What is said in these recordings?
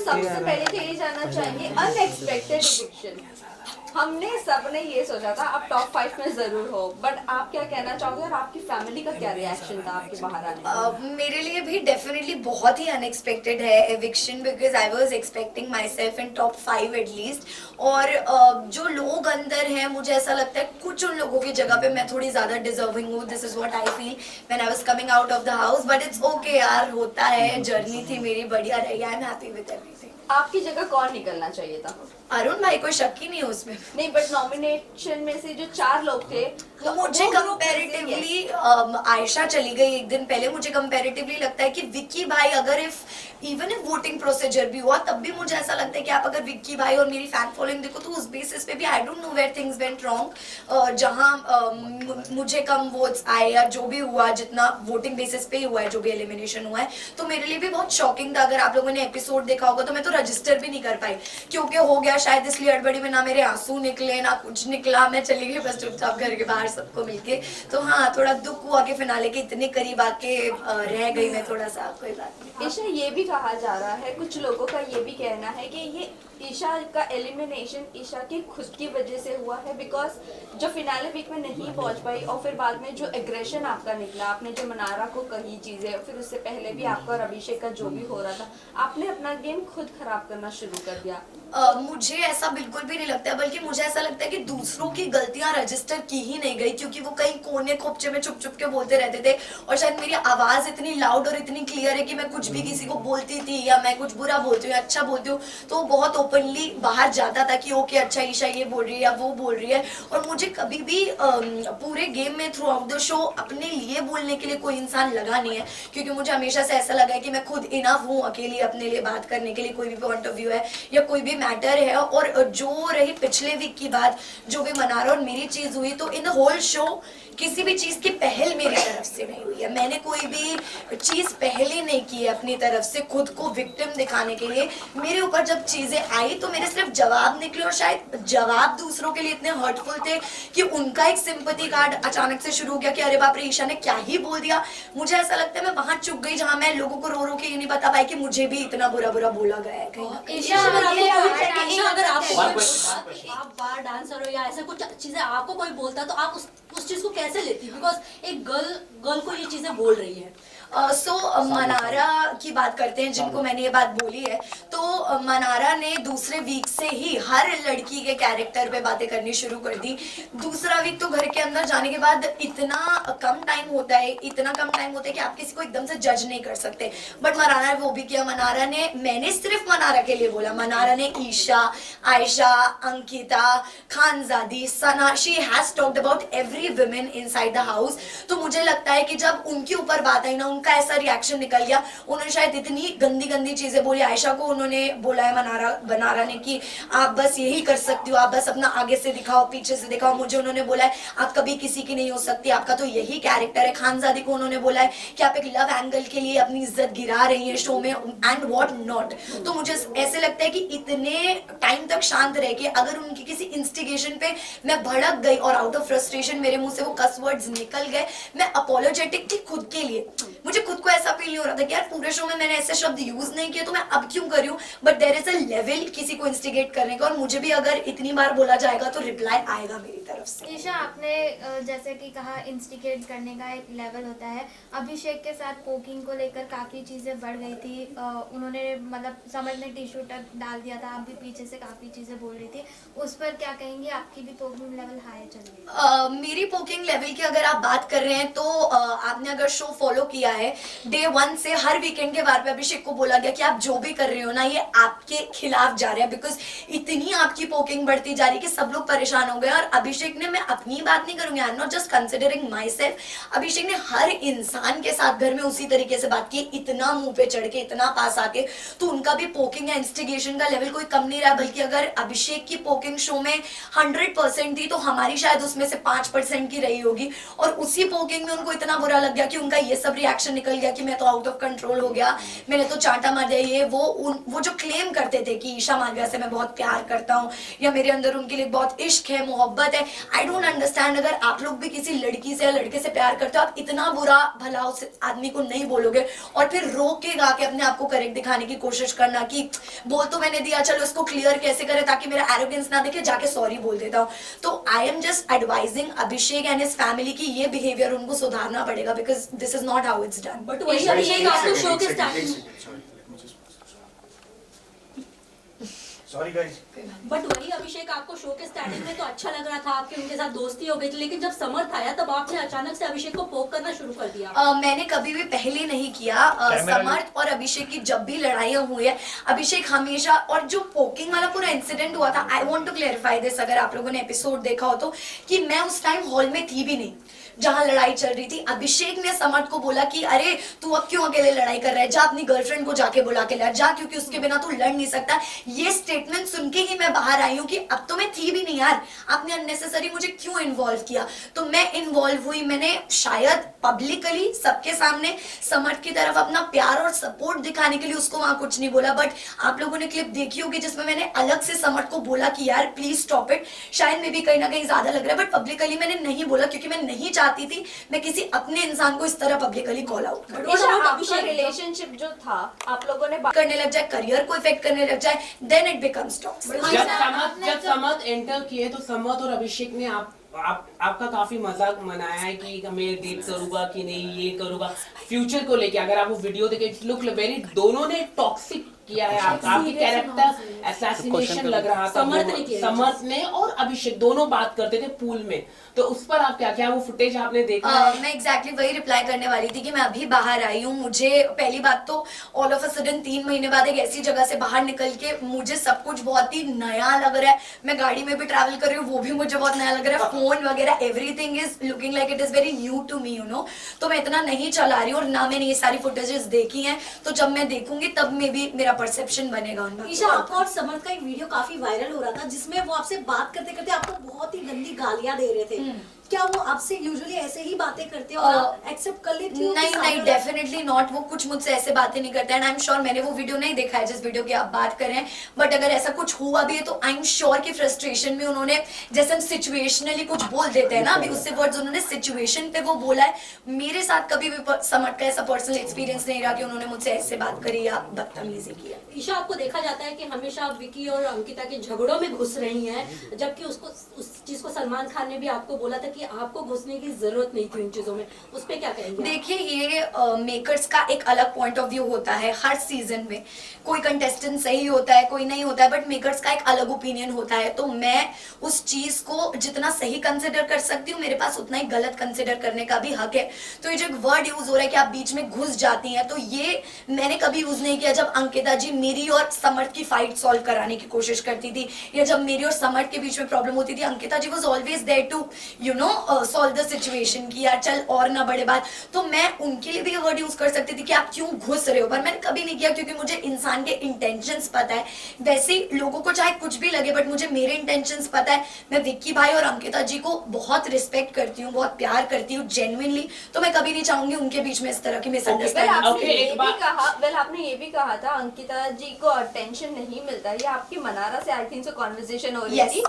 सबसे पहले तो ये जानना चाहेंगे अनएक्सपेक्टेड एविक्शन। हमने सबने ये सोचा था आप टॉप 5 में जरूर हो, बट आप क्या कहना चाहोगे और आपकी फैमिली का क्या रिएक्शन था आपके बाहर आने मेरे लिए भी डेफिनेटली बहुत ही अनएक्सपेक्टेड है eviction, because I was expecting my self in top 5 at least. और जो लोग अंदर हैं मुझे ऐसा लगता है कुछ उन लोगों की जगह पे मैं थोड़ी ज़्यादा डिजर्विंग हूँ। This is what I feel when I was coming out of the house, but it's okay यार, होता है, जर्नी थी मेरी, बढ़िया रही, I am happy with everything. आपकी जगह कौन निकलना चाहिए था? अरुण भाई, कोई शक ही नहीं है उसमें। नहीं, बट नॉमिनेशन में से जो 4 लोग थे तो मुझे कंपैरेटिवली आयशा चली गई एक दिन पहले। मुझे कंपैरेटिवली लगता है कि विक्की भाई अगर इवन इफ वोटिंग प्रोसीजर भी हुआ तब भी मुझे ऐसा लगता है कि आप अगर विक्की भाई और मेरी फैन फॉलोइंग देखो तो उस बेसिस पे भी I don't know where things went wrong. जहां मुझे कम वोट्स आए या जो भी हुआ, जितना वोटिंग बेसिस पे ही हुआ है, जो भी एलिमिनेशन हुआ है, तो मेरे लिए भी बहुत शॉकिंग था। अगर आप लोगों ने एपिसोड देखा होगा तो मैं तो रजिस्टर भी नहीं कर पाई क्योंकि हो गया शायद इसलिए हड़बड़ी में, ना मेरे आंसू निकले ना कुछ निकला, मैं चली गई बस चुपचाप घर के बाहर सबको मिलके। तो हाँ, थोड़ा दुख हुआ कि फिनाले के इतने करीब आके रह गई मैं थोड़ा सा। कोई बात नहीं। ईशा, ये भी कहा जा रहा है, कुछ लोगों का ये भी कहना है कि ये ईशा का एलिमिनेशन ईशा की खुद की वजह से हुआ है, बिकॉज जो फिनाले वीक में नहीं पहुंच पाई और फिर बाद में जो एग्रेशन आपका निकला, आपने जो मनारा को कही चीजें, फिर उससे पहले भी आपका और अभिषेक का जो भी हो रहा था, आपने अपना गेम खुद खराब करना शुरू कर दिया। मुझे ऐसा बिल्कुल भी नहीं लगता है, बल्कि मुझे ऐसा लगता है कि दूसरों की गलतियां रजिस्टर की ही नहीं गई क्योंकि वो कहीं कोने खोपचे में छुप छुप के बोलते रहते थे। और शायद मेरी आवाज इतनी लाउड और इतनी क्लियर है कि मैं कुछ भी किसी को बोलती थी या मैं कुछ बुरा बोलती हूँ या अच्छा बोलती हूँ तो वो बहुत ओपनली बाहर जाता था कि ओके अच्छा ईशा ये बोल रही है या वो बोल रही है। और मुझे कभी भी पूरे गेम में थ्रू आउट द शो अपने लिए बोलने के लिए कोई इंसान लगा नहीं है, क्योंकि मुझे हमेशा से ऐसा लगा है कि मैं खुद इनफ हूँ अकेली अपने लिए बात करने के लिए, कोई भी पॉइंट ऑफ व्यू है या कोई भी मैटर है। और जो रही पिछले वीक की बात, जो भी मनारा और मेरी चीज हुई, तो इन द होल शो किसी भी चीज की पहल मेरी तरफ से नहीं हुई है। मैंने कोई भी चीज पहले नहीं की है अपनी तरफ से खुद को विक्टिम दिखाने के लिए। मेरे ऊपर जब चीजें आई तो मेरे सिर्फ जवाब निकले, और शायद जवाब दूसरों के लिए इतने हर्टफुल थे कि उनका एक सिंपैथी कार्ड अचानक से शुरू हो गया कि अरे बाप रे, ईशा ने क्या ही बोल दिया। मुझे ऐसा लगता है मैं वहां चुप गई जहां मैं लोगों को रो रो के ये नहीं बता पाई कि मुझे भी इतना बुरा बुरा बोला गया है कहीं। ईशा, अगर आप बार डांसर हो या ऐसा कुछ चीजें आपको कोई बोलता तो आप उस चीज को कैसे लेती, बिकॉज एक गर्ल को ये चीजें बोल रही है। मनारा की बात करते हैं जिनको मैंने ये बात बोली है। तो मनारा ने दूसरे वीक से ही हर लड़की के कैरेक्टर पे बातें करनी शुरू कर दी। दूसरा वीक तो घर के अंदर जाने के बाद इतना कम टाइम होता है कि आप किसी को एकदम से जज नहीं कर सकते, बट मनारा ने वो भी किया। मनारा ने, मैंने सिर्फ मनारा के लिए बोला, मनारा ने Isha, Ayesha, Ankita, Khanzaadi, Sana, she has talked about every women inside the house. तो मुझे लगता है कि जब उनके ऊपर बात आई ना, उनका ऐसा रिएक्शन निकल गया। उन्होंने शायद इतनी गंदी गंदी चीजें बोली। आयशा को उन्होंने बोला है मनारा ने कि आप बस यही कर सकती हो, आप बस अपना आगे से दिखाओ, पीछे से दिखाओ। मुझे उन्होंने बोला है आप कभी किसी की नहीं हो सकती, आपका तो यही कैरेक्टर है। खानजादी को उन्होंने बोला है कि आप एक लव एंगल के लिए अपनी इज्जत गिरा रही है शो में एंड व्हाट नॉट। तो मुझे ऐसे लगता है कि इतने टाइम तक शांत रह के अगर उनकी किसी इंस्टिगेशन पे मैं भड़क गई और आउट ऑफ फ्रस्ट्रेशन मेरे मुंह से वो कस वर्ड्स निकल गए, मैं अपोलोजेटिक थी खुद के लिए। मुझे खुद को ऐसा फील नहीं हो रहा था कि यार पूरे शो में मैंने ऐसे शब्द यूज नहीं किए तो मैं अब क्यों कर रही हूँ। But there is a level किसी को इंस्टिगेट करने का, और मुझे भी अगर इतनी बार बोला जाएगा तो रिप्लाई आएगा मेरी तरफ से। ईशा, आपने जैसे कि कहा इंस्टिगेट करने का एक लेवल होता है। अभिषेक के साथ पोकिंग को लेकर काफी चीजें बढ़ गई थी। उन्होंने मतलब समझ ने टिश्यू तक डाल दिया था, आप भी पीछे से काफी चीजें बोल रही थी, उस पर क्या कहेंगे? आपकी भी पोकिंग लेवल हाई चल रही है। मेरी पोकिंग लेवल की अगर आप बात कर रहे हैं तो आपने अगर शो फॉलो किया है, डे 1 से हर वीकेंड के बार पे अभिषेक को बोला गया कि आप जो भी कर रहे हो ना ये आपके खिलाफ जा रहा है, बिकॉज इतनी आपकी पोकिंग बढ़ती जा रही है कि सब लोग परेशान हो गए। और अभिषेक ने, मैं अपनी बात नहीं करूंगी, I am not just considering myself, Abhishek ने हर इंसान के साथ घर में उसी तरीके से बात की, इतना मुंह पे चढ़ के, इतना पास आके। तो उनका भी पोकिंग या इंस्टिगेशन का लेवल कोई कम नहीं रहा, बल्कि अगर अभिषेक की पोकिंग शो में 100% थी तो हमारी शायद उसमें से 5% की रही होगी। और उसी पोकिंग में उनको इतना बुरा लग गया कि उनका ये सब रिएक्शन सिचुएशन निकल गया कि मैं तो आउट ऑफ कंट्रोल हो गया, मैंने तो चांटा मार दिया, ये वो जो क्लेम करते थे कि ईशा मालविया से मैं बहुत प्यार करता हूँ या मेरे अंदर उनके लिए बहुत इश्क है, मोहब्बत है, आई डोंट अंडरस्टैंड। अगर आप लोग भी किसी लड़की से या लड़के से प्यार करते हो, आप इतना बुरा भला उस आदमी को नहीं बोलोगे और फिर रोक के गा के अपने आप को करेक्ट दिखाने की कोशिश करना कि बोल तो मैंने दिया, चलो इसको क्लियर कैसे करे ताकि मेरा एरोगेंस ना दिखे, जाके सॉरी बोल देता हूँ। तो I am just advising Abhishek and his family की ये बिहेवियर उनको सुधारना पड़ेगा, because this is not how it's done. But वही अभिषेक आपको शो के स्टार्टिंग सॉरी गाइस, बट वही अभिषेक आपको शो के स्टार्टिंग में तो अच्छा लग रहा था, आपके उनके साथ दोस्ती हो गई थी, लेकिन जब समर्थ आया तब आपने अचानक से अभिषेक को पोक करना शुरू कर दिया। मैंने कभी भी पहले नहीं किया। समर्थ और अभिषेक की जब भी लड़ाइयाँ हुई है, अभिषेक हमेशा, और जो पोकिंग वाला पूरा इंसिडेंट हुआ था, I want to clarify this, अगर आप लोगों ने एपिसोड देखा हो तो, कि मैं उस टाइम हॉल में थी भी नहीं जहां लड़ाई चल रही थी। अभिषेक ने समर्थ को बोला कि अरे तू अब क्यों अकेले लड़ाई कर रहा है, जा अपनी गर्लफ्रेंड को जाके बुला के ला, जा, क्योंकि उसके बिना तू लड़ नहीं सकता। ये स्टेटमेंट सुन के ही मैं बाहर आई हूँ कि अब तो मैं थी भी नहीं यार, आपने अननेसेसरी मुझे क्यों इन्वॉल्व किया। तो मैं इन्वॉल्व हुई, मैंने शायद पब्लिकली सबके सामने समर्थ की तरफ अपना प्यार और सपोर्ट दिखाने के लिए उसको वहां कुछ नहीं बोला। बट आप लोगों ने क्लिप देखी होगी जिसमें मैंने अलग से समर्थ को बोला कि यार प्लीज स्टॉप इट, शायद में भी कहीं ना कहीं ज्यादा लग रहा है, बट पब्लिकली मैंने नहीं बोला क्योंकि मैं नहीं चाहती थी मैं किसी अपने इंसान को इस तरह पब्लिकली कॉल आउट करूं। आपका रिलेशनशिप जो था, आप लोगों ने बात करने लग जाए, करियर को इफेक्ट करने लग जाए, देन इट बिकम्स टॉक्सिक। जब समर्थ एंटर किए तो समर्थ और अभिषेक ने आपका काफी मजाक मनाया है कि मैं डेट करूंगा कि नहीं, ये करूंगा फ्यूचर को लेके। अगर आप वो वीडियो देखे, लुक वेरी, दोनों ने टॉक्सिक किया है, आपकी कैरेक्टर असैसिनेशन लग रहा था। समर्थ ने और अभिषेक दोनों बात करते थे पूल में, तो उस पर आप क्या वो फुटेज आपने देखा? मैं एग्जैक्टली वही रिप्लाई करने वाली थी कि मैं अभी बाहर आई हूँ। मुझे पहली बात तो ऑल ऑफ अ सडन 3 महीने बाद एक ऐसी जगह से बाहर निकल के मुझे सब कुछ बहुत ही नया लग रहा है। मैं गाड़ी में भी ट्रैवल कर रही हूँ, वो भी मुझे बहुत नया लग रहा है, फोन वगैरह everything is looking like it is very new to me, you know. तो मैं इतना नहीं चला रही हूँ और ना मैंने ये सारी फुटेजेस देखी हैं, तो जब मैं देखूंगी तब में भी मेरा परसेप्शन बनेगा उन बातों ईशा, आपका और समर्थ का एक वीडियो काफी वायरल हो रहा था जिसमें वो आपसे बात करते करते आपको बहुत ही गंदी गालियां दे रहे थे। क्या वो आपसे यूजुअली ऐसे ही बातें करते हो और एक्सेप्ट कर लेती हो? नहीं, डेफिनेटली नॉट। वो कुछ मुझसे ऐसे बातें नहीं करते एंड आई एम श्योर, मैंने वो वीडियो नहीं देखा है जिस वीडियो की आप बात कर रहे हैं, बट अगर ऐसा कुछ हुआ भी है तो आई एम श्योर कि फ्रस्ट्रेशन में उन्होंने, जैसे हम सिचुएशनली कुछ बोल देते हैं ना, अभी उससे वर्ड्स उन्होंने सिचुएशन पे वो बोला है। मेरे साथ कभी भी समर्थ का ऐसा पर्सनल एक्सपीरियंस नहीं रहा कि उन्होंने मुझसे ऐसे बात करी या बदतमीजी की। ईशा, आपको देखा जाता है कि हमेशा आप विकी और अंकिता के झगड़ों में घुस रही हैं, जबकि उस चीज को सलमान खान ने भी आपको बोला था कि आपको घुसने की जरूरत नहीं थी उन चीजों में। उस पे क्या कहेंगे? देखिए, ये मेकर्स का एक अलग पॉइंट ऑफ व्यू होता है। हर सीजन में कोई कंटेस्टेंट सही होता है, कोई नहीं होता है, बट मेकर्स का एक अलग ओपिनियन होता है। तो मैं उस चीज को जितना सही कंसिडर कर सकती हूँ, मेरे पास उतना ही गलत कंसिडर करने का भी हक है। तो ये जो एक वर्ड यूज हो रहा है कि आप बीच में घुस जाती हैं, तो ये मैंने कभी यूज नहीं किया। जब अंकिता जी मेरी और समर्थ की फाइट सॉल्व कराने की कोशिश करती थी, या जब मेरी और समर्थ के बीच में प्रॉब्लम होती थी, Ankita ji was always there to you know solve the situation की यार चल और ना बड़े बात। तो मैं उनके लिए भी वर्ड यूज कर सकती थी कि आप क्यों घुस रहे हो, पर मैंने कभी नहीं किया क्योंकि मुझे इंसान के इंटेंशंस पता है। वैसे लोगों को चाहे कुछ भी लगे, बट मुझे मेरे इंटेंशंस पता है। मैं विक्की भाई और अंकिता जी को बहुत रिस्पेक्ट करती हूँ, बहुत प्यार करती हूँ जेन्युइनली। तो मैं कभी नहीं चाहूंगी उनके बीच में इस तरह की मिसअंडरस्टैंडिंग। आपने ये भी कहा था अंकिता जी को अटेंशन नहीं मिलता। ये आपकी मनारा से आई थिंक कॉन्वर्सेशन हो रही थी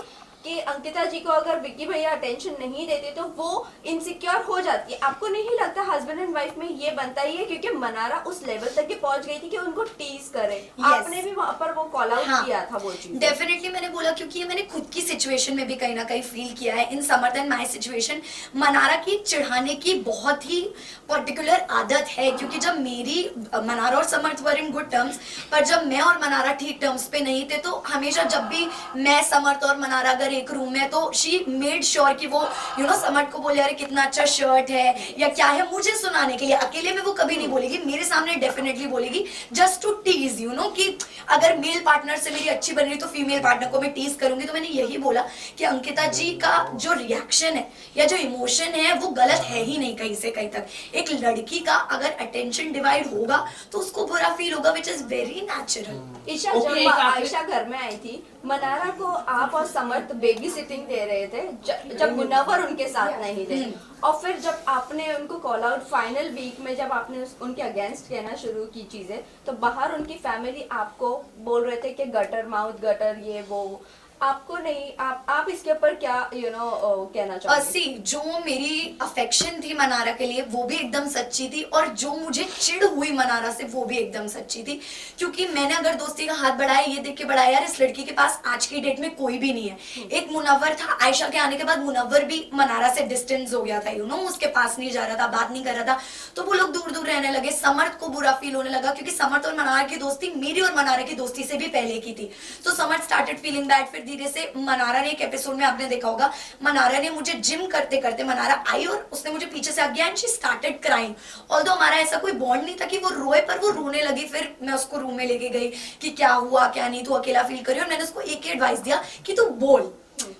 कि अंकिता जी को अगर विक्की भैया अटेंशन नहीं देते तो वो इनसिक्योर हो जाती है। आपको नहीं लगता हस्बैंड एंड वाइफ में ये बनता ही है? क्योंकि मनारा उस लेवल तक पहुंच गई थी कि उनको टीज करे। आपने भी वहां पर वो कॉल आउट किया था वो चीज। डेफिनेटली मैंने बोला क्योंकि ये मैंने खुद की सिचुएशन में भी कहीं ना कहीं फील किया है। इन समर्थ एंड माय सिचुएशन, मनारा की चिढ़ाने की बहुत ही पर्टिकुलर आदत है, क्योंकि जब मेरी मनारा और समर्थ वर इन गुड टर्म्स, पर जब मैं और मनारा ठीक टर्म्स पे नहीं थे, तो हमेशा जब भी मैं, समर्थ और मनारा अगर एक रूम में, तो शी मेड श्योर कि वो यू नो समर्थ को बोले अरे कितना अच्छा शर्ट है या क्या है, मुझे सुनाने के लिए। अकेले में वो कभी नहीं बोलेगी, मेरे सामने डेफिनेटली बोलेगी just to tease, you know, कि अगर मेल पार्टनर से मेरी अच्छी बन रही तो फीमेल पार्टनर को मैं टीज करूंगी। तो मैंने यही बोला कि अंकिता जी का जो रिएक्शन है या जो इमोशन है वो गलत है ही नहीं कहीं से कहीं तक। एक लड़की का अगर अटेंशन डिवाइड होगा तो उसको बुरा फील होगा, which is very natural. Isha, जब आयशा घर में आई थी, मनारा को आप और समर्थ बेबी सिटिंग दे रहे थे जब मुनव्वर उनके साथ नहीं थे, और फिर जब आपने उनको कॉल आउट फाइनल वीक में जब आपने उनके अगेंस्ट कहना शुरू की चीजें, तो बाहर उनकी फैमिली आपको बोल रहे थे कि गटर माउथ गटर ये वो, आपको नहीं, आप इसके ऊपर क्या कहना चाहोगे? सी जो मेरी अफेक्शन थी मनारा के लिए वो भी एकदम सच्ची थी, और जो मुझे चिढ़ हुई मनारा से वो भी एकदम सच्ची थी, क्योंकि मैंने अगर दोस्ती का हाथ बढ़ाया ये देख के बढ़ाया यार इस लड़की के पास आज की डेट में कोई भी नहीं है। एक मुनव्वर था, आयशा के आने के बाद मुनव्वर भी मनारा से डिस्टेंस हो गया था, उसके पास नहीं जा रहा था, बात नहीं कर रहा था, तो वो लोग दूर दूर रहने लगे। समर्थ को बुरा फील होने लगा क्योंकि समर्थ और मनारा की दोस्ती मेरी और मनारा की दोस्ती से भी पहले की थी, तो समर्थ स्टार्टेड फीलिंग बैड। फिर धीरे से मनारा ने, एक एपिसोड में आपने देखा होगा, मनारा ने मुझे जिम करते करते मनारा आई और उसने मुझे पीछे से आगे and she started crying. Although हमारा ऐसा कोई बॉन्ड नहीं था कि वो रोए, पर वो रोने लगी। फिर मैं उसको रूम में लेके गई कि क्या हुआ क्या नहीं, तू अकेला फील करी, और मैंने उसको एक ही एडवाइस दिया कि तू बोल,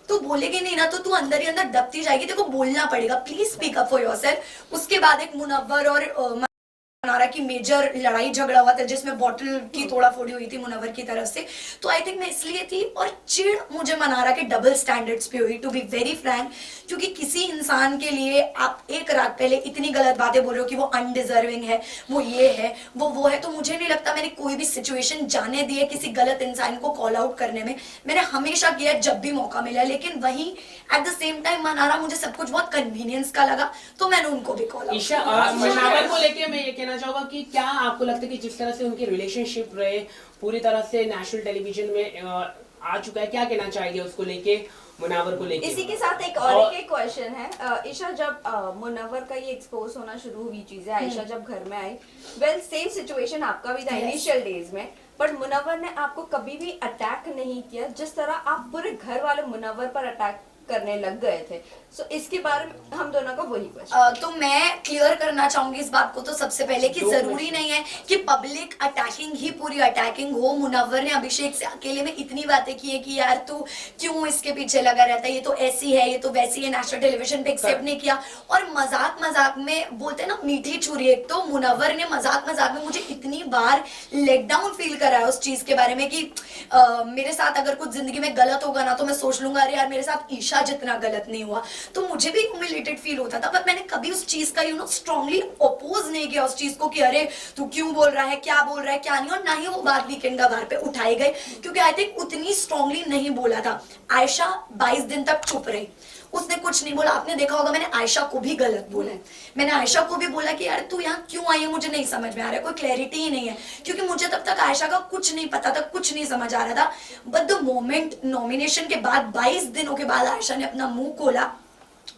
तू बोलेगी नहीं ना तो तू अंदर ही अंदर दबती जाएगी, तेरे को बोलना पड़ेगा, please speak up for yourself. उसके बाद एक मुनव्वर और मनारा की मेजर लड़ाई झगड़ा हुआ था जिसमें बॉटल की तोड़ा फोड़ी हुई थी मुनव्वर की तरफ से, तो आई थिंक मैं इसलिए थी। और चिढ़ मुझे मनारा के डबल स्टैंडर्ड्स पे हुई, टू बी वेरी फ्रैंक, क्योंकि किसी इंसान के लिए आप एक रात पहले इतनी गलत बातें बोल रहे हो कि वो अनडिजर्विंग है, वो ये है वो है, तो मुझे नहीं लगता मैंने कोई भी सिचुएशन जाने दी है किसी गलत इंसान को कॉल आउट करने में। मैंने हमेशा किया जब भी मौका मिला, लेकिन वहीं at the same time Mannara मुझे सब कुछ बहुत कन्वीनियंस का लगा, तो मैंने उनको भी कॉल ईशा मुनव्वर को लेके मैं ये कहना चाहूंगा कि क्या आपको लगता है कि जिस तरह से उनके रिलेशनशिप रहे पूरी तरह से नेशनल टेलीविजन में आ चुका है, क्या कहना चाहिए उसको लेके, मुनव्वर को लेके? इसी के साथ एक और एक क्वेश्चन है, ईशा जब मुनव्वर का ये एक्सपोज होना शुरू हुई चीजें, आयशा जब घर में आई, वेल सेम सिचुएशन आपका भी था इनिशियल डेज में, बट मुनव्वर ने आपको कभी भी अटैक नहीं किया जिस तरह आप पूरे घर वाले मुनव्वर पर अटैक करने लग गए थे। सो इसके बारे में हम दोनों का वही क्वेश्चन। तो मैं क्लियर करना चाहूंगी इस बात को, तो सबसे पहले कि जरूरी नहीं है कि पब्लिक अटैकिंग ही पूरी अटैकिंग हो। मुनव्वर ने अभिषेक से अकेले में इतनी बातें की है कि यार तू क्यों इसके पीछे लगा रहता है, ये तो ऐसी है, ये तो वैसी है, नेशनल टेलीविजन पे एक्सेप्ट नहीं किया। और मजाक मजाक में बोलते ना मीठी छुरी, एक तो मुनव्वर ने मजाक मजाक में मुझे इतनी बार लेट डाउन फील कराया उस चीज के बारे में कि मेरे साथ अगर कुछ जिंदगी में गलत होगा ना तो मैं सोच लूंगा अरे यार मेरे साथ ईशा जितना गलत नहीं हुआ, तो मुझे भी ह्यूमिलेटेड फील होता था। पर मैंने कभी उस चीज का स्ट्रांगली अपोज नहीं किया उस चीज को कि अरे तू क्यों बोल रहा है, क्या बोल रहा है, क्या नहीं, और ना ही वो बात वीकेंड का बार पे उठाए गए, क्योंकि आई थिंक उतनी स्ट्रांगली नहीं बोला था। आयशा 22 दिन तक चुप रही, उसने कुछ नहीं बोला। आपने देखा होगा मैंने आयशा को भी गलत बोला है, मैंने आयशा को भी बोला कि यार तू यहाँ क्यों आई है, मुझे नहीं समझ में आ रहा है, कोई क्लैरिटी ही नहीं है, क्योंकि मुझे तब तक आयशा का कुछ नहीं पता था, कुछ नहीं समझ आ रहा था। बट द मोमेंट नॉमिनेशन के बाद 22 दिनों के बाद आयशा ने अपना मुंह खोला,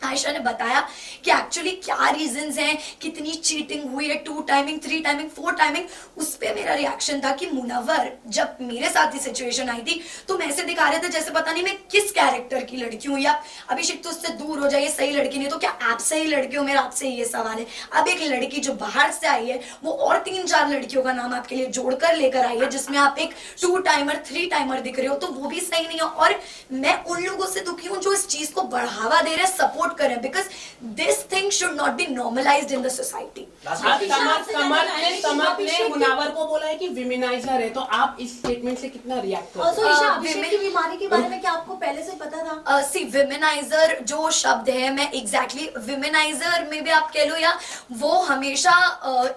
आयशा ने बताया कि एक्चुअली क्या रीजंस हैं, कितनी चीटिंग हुई है, 2 टाइमिंग 3 टाइमिंग 4 टाइमिंग। उस पे मेरा रिएक्शन था कि मुनव्वर जब मेरे साथ ही सिचुएशन आई थी तो मैं ऐसे दिखा रहे थे जैसे पता नहीं मैं किस कैरेक्टर की लड़की हूँ, या अभिषेक तो उससे दूर हो जाइए, सही लड़की नहीं तो क्या आप सही लड़की हो, मेरा आपसे ये सवाल है। अब एक लड़की जो बाहर से आई है वो और 3-4 लड़कियों का नाम आपके लिए जोड़कर लेकर आई है, जिसमें आप एक 2 टाइमर 3 टाइमर दिख रहे हो, तो वो भी सही नहीं है। और मैं उन लोगों से दुखी हूँ जो इस चीज को बढ़ावा दे रहे हैं, सपोर्ट करें, because this thing should not be normalized in the society. समर्थ ने मुनव्वर को बोला है कि विमेनाइजर है, तो आप इस स्टेटमेंट से कितना रिएक्ट करते Also, ईशा, अभिषेक की बीमारी के बारे में क्या आपको पहले से पता था? सी विमेनाइजर जो शब्द है, मैं एग्जैक्टली विमेनाइजर में भी आप कह लो, या वो हमेशा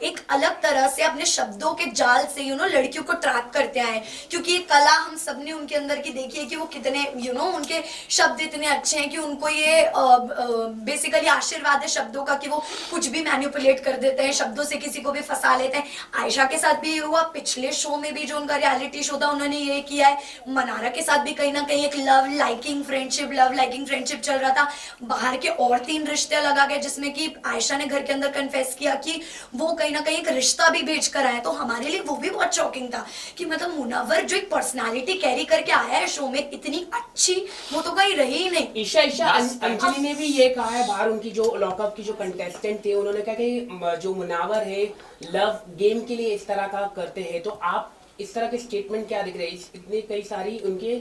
एक अलग तरह से अपने शब्दों के जाल से लड़कियों को ट्रैक करते आए, क्योंकि ये कला हम सबने उनके अंदर की देखी है कि वो कितने उनके शब्द इतने अच्छे हैं कि उनको ये बेसिकली आशीर्वाद है शब्दों का कि वो कुछ भी मैनिपुलेट कर देते हैं, शब्दों से किसी को भी फंसा लेते हैं। आयशा के साथ भी ये हुआ, पिछले शो में भी जो उनका रियलिटी शो था उन्होंने ये किया है। मनारा के साथ भी कहीं ना कहीं एक लव लाइकिंग फ्रेंडशिप चल रहा था। बाहर के और 3 रिश्ते लगा गए, जिसमें कि आयशा ने घर के अंदर कन्फेस किया कि वो कहीं ना कहीं एक रिश्ता भी भेज कर आया। तो हमारे लिए वो भी बहुत शॉकिंग था कि मतलब मुनव्वर जो एक पर्सनालिटी कैरी करके आया है शो में, इतनी अच्छी वो तो कहीं रही ही नहीं। ईशा अंजलि ने भी ये कहा है, बाहर उनकी जो लॉकअप की जो कंटेस्टेंट थे उन्होंने कहा कि जो मुनव्वर है लव गेम के लिए इस तरह का करते हैं, तो आप इस तरह के स्टेटमेंट क्या दिख रहे हैं? इतने कई सारी उनके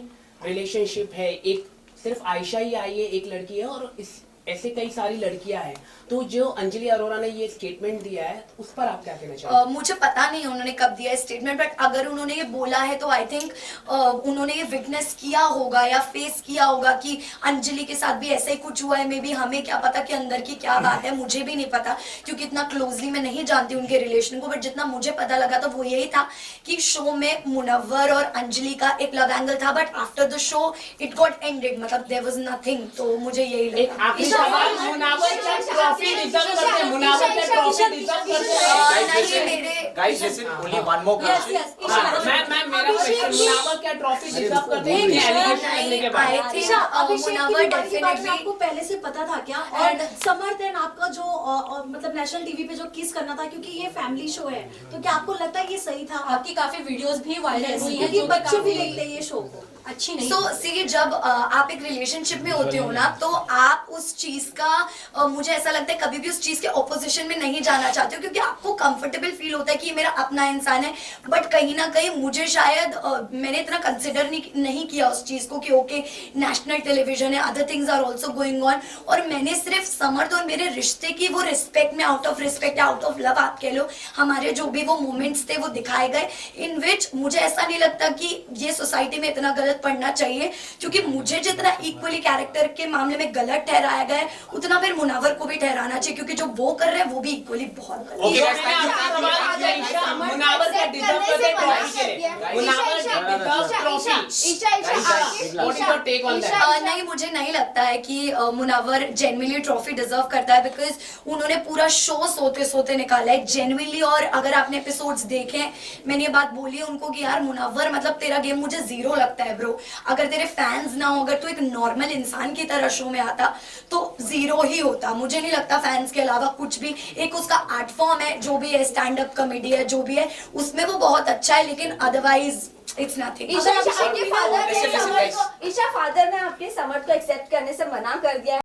रिलेशनशिप है, एक सिर्फ आयशा ही आई है, एक लड़की है, और ऐसे कई सारी लड़कियां हैं, तो जो अंजलि अरोरा ने ये स्टेटमेंट दिया है उस पर आप क्या कहना चाहेंगे? मुझे पता नहीं उन्होंने कब दिया स्टेटमेंट, बट अगर उन्होंने ये बोला है तो आई थिंक उन्होंने ये विटनेस किया होगा या फेस किया होगा कि अंजलि के साथ भी ऐसा ही कुछ हुआ है। मे बी हमें क्या पता कि अंदर की क्या बात है, मुझे भी नहीं पता क्योंकि इतना क्लोजली मैं नहीं जानती उनके रिलेशन को, बट जितना मुझे पता लगा तो वो यही था कि शो में मुनव्वर और अंजलि का एक लव एंगल था, but after the show it got ended, मतलब देयर वाज नथिंग। तो मुझे यही एक लगा। आखिरी सवाल, मुनावर क्या ट्रॉफी डिजर्व करते हैं? मुनावर क्या ट्रॉफी डिजर्व करते हैं? नहीं, मेरे Guys, listen, only one more question. मैं मेरा क्वेश्चन, मुनावर क्या ट्रॉफी डिजर्व करते हैं ये एलिगेशन लगने के बाद? I think, अभिषेक की मुनव्वर बीमारी के बारे में definitely- आपको पहले से पता था क्या? और समर्थ एंड आपका जो मतलब नेशनल टीवी पे जो किस करना था, क्योंकि ये फैमिली शो है, तो क्या आपको लगता है ये सही था? आपकी काफी वीडियोस भी वायरल हुई है, क्योंकि जो बच्चे भी काफी देखते हैं ये शो को। अच्छी नहीं। सो सी जब आप एक रिलेशनशिप में होते हो ना, तो आप उस चीज का मुझे ऐसा लगता है कभी भी उस चीज के ऑपोजिशन में नहीं जाना चाहते हो, क्योंकि आपको कंफर्टेबल फील होता है कि ये मेरा अपना इंसान है। बट कहीं ना कहीं मुझे शायद मैंने इतना कंसिडर नहीं किया उस चीज को कि ओके नेशनल टेलीविजन है, other things are also going on, और मैंने सिर्फ समर्थ और मेरे रिश्ते की वो रिस्पेक्ट में, out of respect, out of love आप कह लो, हमारे जो भी वो मोमेंट्स थे वो दिखाए गए, इन विच मुझे ऐसा नहीं लगता कि ये सोसाइटी में इतना गलत पड़ना चाहिए, क्योंकि मुझे जितना इक्वली कैरेक्टर के मामले में गलत ठहराया गया है उतना फिर मुनावर को भी ठहराना चाहिए, क्योंकि जो वो कर रहे हैं वो भी इक्वली बहुत गलत Okay, है। guys, thank you. मुनावर क्या डिजर्व करते हैं ट्रॉफी के लिए? Munawar deserve trophy. What is your take on that? नहीं, मुझे नहीं लगता है कि मुनव्वर जेन्युइनली ट्रॉफी डिजर्व करता है, बिकॉज उन्होंने पूरा शो सोते सोते निकाला है जेन्युइनली। और अगर आपने एपिसोड्स देखे, मैंने ये बात बोली है उनको कि यार मुनव्वर, मतलब तेरा गेम मुझे जीरो लगता है ब्रो, अगर तेरे फैंस ना हो, अगर तू एक नॉर्मल इंसान की तरह शो में आता तो जीरो ही होता। मुझे नहीं लगता फैंस के अलावा कुछ भी, एक उसका आर्ट फॉर्म है जो भी है, स्टैंड अप कॉमेडी है जो भी है, उसमें वो बहुत अच्छा है, लेकिन अदरवाइज इट्स नथिंग। ईशा, आपके father Listen, listen, guys. Isha father ने आपके समर्थ को एक्सेप्ट करने से मना कर दिया है।